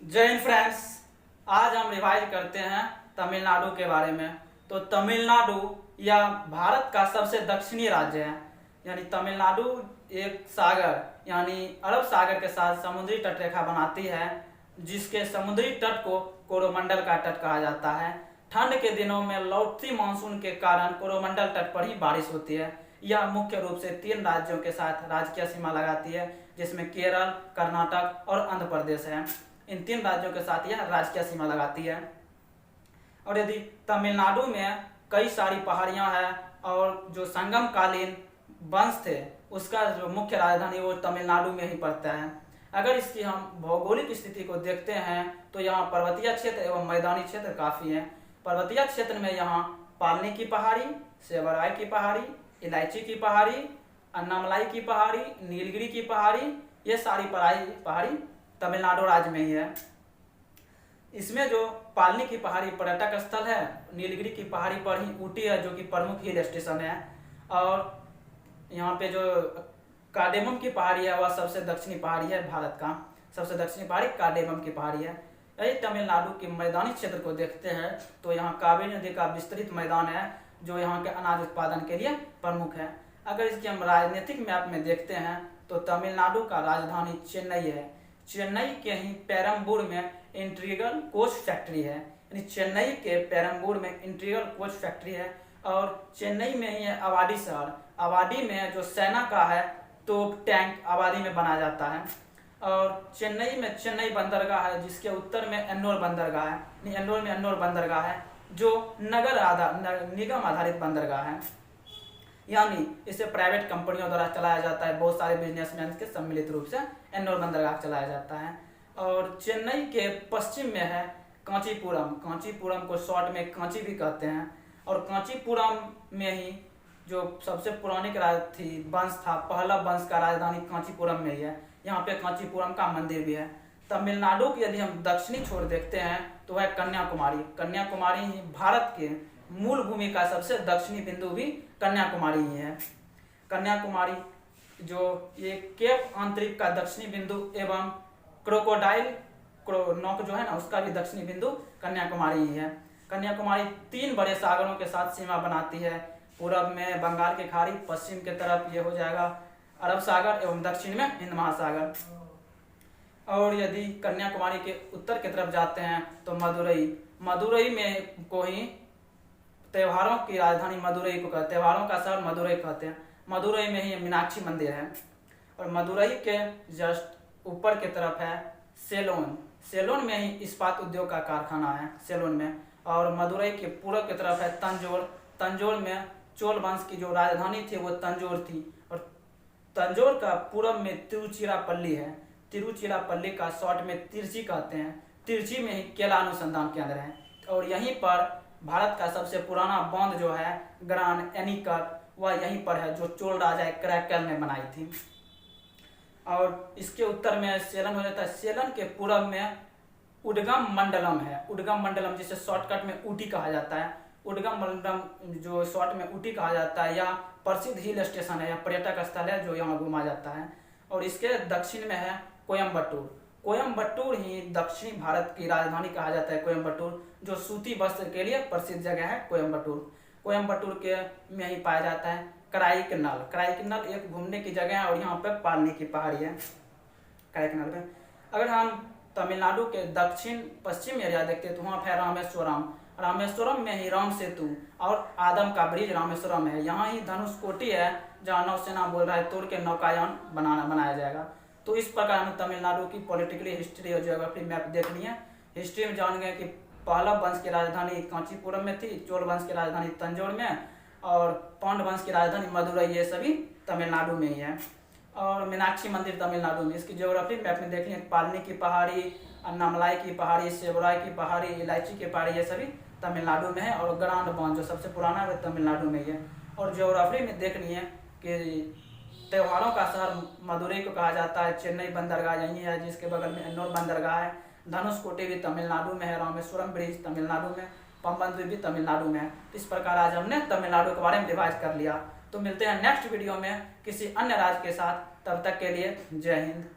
जय हिंद फ्रेंड्स। आज हम रिवाइज करते हैं तमिलनाडु के बारे में। तो तमिलनाडु या भारत का सबसे दक्षिणी राज्य है। यानी तमिलनाडु एक सागर यानी अरब सागर के साथ समुद्री तट रेखा बनाती है, जिसके समुद्री तट को कोरोमंडल का तट कहा जाता है। ठंड के दिनों में लौटती मानसून के कारण कोरोमंडल तट पर ही बारिश होती है। यह मुख्य रूप से 3 राज्यों के साथ राजकीय सीमा लगाती है, जिसमें केरल, कर्नाटक और आंध्र प्रदेश है। इन 3 राज्यों के साथ यह राजकीय सीमा लगाती है। और यदि तमिलनाडु में कई सारी पहाड़ियां हैं और जो संगम कालीन वंश थे उसका जो मुख्य राजधानी वो तमिलनाडु में ही पड़ता है। अगर इसकी हम भौगोलिक स्थिति को देखते हैं तो यहाँ पर्वतीय क्षेत्र एवं मैदानी क्षेत्र काफी हैं। पर्वतीय क्षेत्र में यहाँ पालनी की पहाड़ी, सेवराय की पहाड़ी, इलायची की पहाड़ी, अन्नामलाई की पहाड़ी, नीलगिरी की पहाड़ी, ये सारी पहाड़ी तमिलनाडु राज्य में ही है। इसमें जो पालनी की पहाड़ी पर्यटक स्थल है, नीलगिरी की पहाड़ी पर ही ऊटी है जो कि प्रमुख हिल स्टेशन है, और यहाँ पे जो कार्डेमम की पहाड़ी है वह सबसे दक्षिणी पहाड़ी है। भारत का सबसे दक्षिणी पहाड़ी कार्डेमम की पहाड़ी है। यही तमिलनाडु के मैदानी क्षेत्र को देखते हैं तो यहाँ कावेरी नदी का विस्तृत मैदान है जो यहाँ के अनाज उत्पादन के लिए प्रमुख है। अगर इसकी हम राजनीतिक मैप में देखते हैं तो तमिलनाडु का राजधानी चेन्नई है। चेन्नई के ही पेरम्बूर में इंटीग्रल कोच फैक्ट्री है। यानी चेन्नई के पेरम्बूर में इंटीग्रल कोच फैक्ट्री है, और चेन्नई में ही है आबादी शहर। आबादी में जो सेना का है तोप टैंक आबादी में बना जाता है। और चेन्नई में चेन्नई बंदरगाह है, जिसके उत्तर में एन्नोर बंदरगाह है। एन्नोर में एन्नोर बंदरगाह है जो निगम आधारित बंदरगाह है। यानी इसे प्राइवेट कंपनियों द्वारा चलाया जाता है। बहुत सारे बिजनेसमैन के सम्मिलित रूप से एन्नोर बंदरगाह चलाया जाता है। और चेन्नई के पश्चिम में है कांचीपुरम। कांचीपुरम को शॉर्ट में कांची भी कहते हैं। और कांचीपुरम में ही जो सबसे पुरानी वंश था, पहला वंश का राजधानी कांचीपुरम में ही है। यहाँ पे कांचीपुरम का मंदिर भी है। तमिलनाडु की यदि हम दक्षिणी छोर देखते हैं तो वह कन्याकुमारी। कन्याकुमारी ही भारत के मूल भूमि का सबसे दक्षिणी बिंदु भी कन्याकुमारी ही है। कन्याकुमारी जो ये केप आंतरिक का दक्षिणी बिंदु एवं क्रोकोडाइल नौक जो है ना उसका भी दक्षिणी बिंदु कन्याकुमारी ही है। कन्याकुमारी 3 बड़े सागरों के साथ सीमा बनाती है। पूरब में बंगाल की खाड़ी, पश्चिम के तरफ ये हो जाएगा अरब सागर एवं दक्षिण में हिंद महासागर। और यदि कन्याकुमारी के उत्तर की तरफ जाते हैं तो मदुरई में को ही त्योहारों की राजधानी मदुरई को कहते हैं। त्योहारों का शहर मदुरई कहते हैं। मदुरई में ही मीनाक्षी मंदिर है। और मदुरई के जस्ट ऊपर की तरफ है सेलोन। सेलोन में ही इस्पात उद्योग का कारखाना है सेलोन में। और मदुरई के पूर्व की तरफ है तंजौर। तंजौर में चोल वंश की जो राजधानी थी वो तंजौर थी। और तंजौर का पूर्व में तिरुचिरापल्ली है। तिरुचिरापल्ली का शॉर्ट में तिरची कहते हैं। तिरची में ही केला अनुसंधान केंद्र है। और यहीं पर भारत का सबसे पुराना बांध जो है ग्रांड एनीकट, वह यहीं पर है जो चोल राजा क्रैकल ने बनाई थी। और इसके उत्तर में सेलन हो जाता है। सेलन के पूर्व में उडगम मंडलम है। उडगम मंडलम जिसे शॉर्टकट में ऊटी कहा जाता है। उडगम मंडलम जो शॉर्ट में ऊटी कहा जाता है, यह प्रसिद्ध हिल स्टेशन है या पर्यटक स्थल है जो यहाँ घूमा जाता है। और इसके दक्षिण में है कोयम्बटूर। कोयम्बटूर ही दक्षिणी भारत की राजधानी कहा जाता है। कोयम्बटूर जो सूती वस्त्र के लिए प्रसिद्ध जगह है कोयम्बटूर। कोयम्बटूर के में ही पाया जाता है कराईकनाल। कराईकनाल एक घूमने की जगह है और यहाँ पे पालनी की पहाड़ी है कराईकनाल पे। अगर हम तमिलनाडु के दक्षिण पश्चिम एरिया देखते हैं तो वहाँ है रामेश्वरम। रामेश्वरम में ही राम सेतु और आदम का ब्रिज रामेश्वरम है। यहाँ ही धनुषकोटी है जहाँ नौसेना बोल रहा है तोड़ के नौकायान बनाया जाएगा। तो इस प्रकार हमें तमिलनाडु की पॉलिटिकली हिस्ट्री और ज्योग्राफी मैप देखनी है। हिस्ट्री में जान गए कि पहला वंश की राजधानी कांचीपुरम में थी, चोल वंश की राजधानी तंजौर में, और पांड वंश की राजधानी मदुरई, ये सभी तमिलनाडु में ही है। और मीनाक्षी मंदिर तमिलनाडु में। इसकी ज्योग्राफी मैप में देखनी है। पालनी की पहाड़ी, अन्नामलाई की पहाड़ी, सेवराय की पहाड़ी, इलायची की पहाड़ी, ये सभी तमिलनाडु में है। और ग्रांड बांध जो सबसे पुराना है तमिलनाडु में ही है। और ज्योग्राफी में देखनी है कि त्योहारों का शहर मदुरई को कहा जाता है। चेन्नई बंदरगाह यही है, जिसके बगल में एन्नोर बंदरगाह है। धनुषकोटी भी तमिलनाडु में है। रामेश्वरम ब्रिज तमिलनाडु में, पंबन भी तमिलनाडु में है। इस प्रकार आज हमने तमिलनाडु के बारे में रिवाइज कर लिया। तो मिलते हैं नेक्स्ट वीडियो में किसी अन्य राज्य के साथ। तब तक के लिए जय हिंद।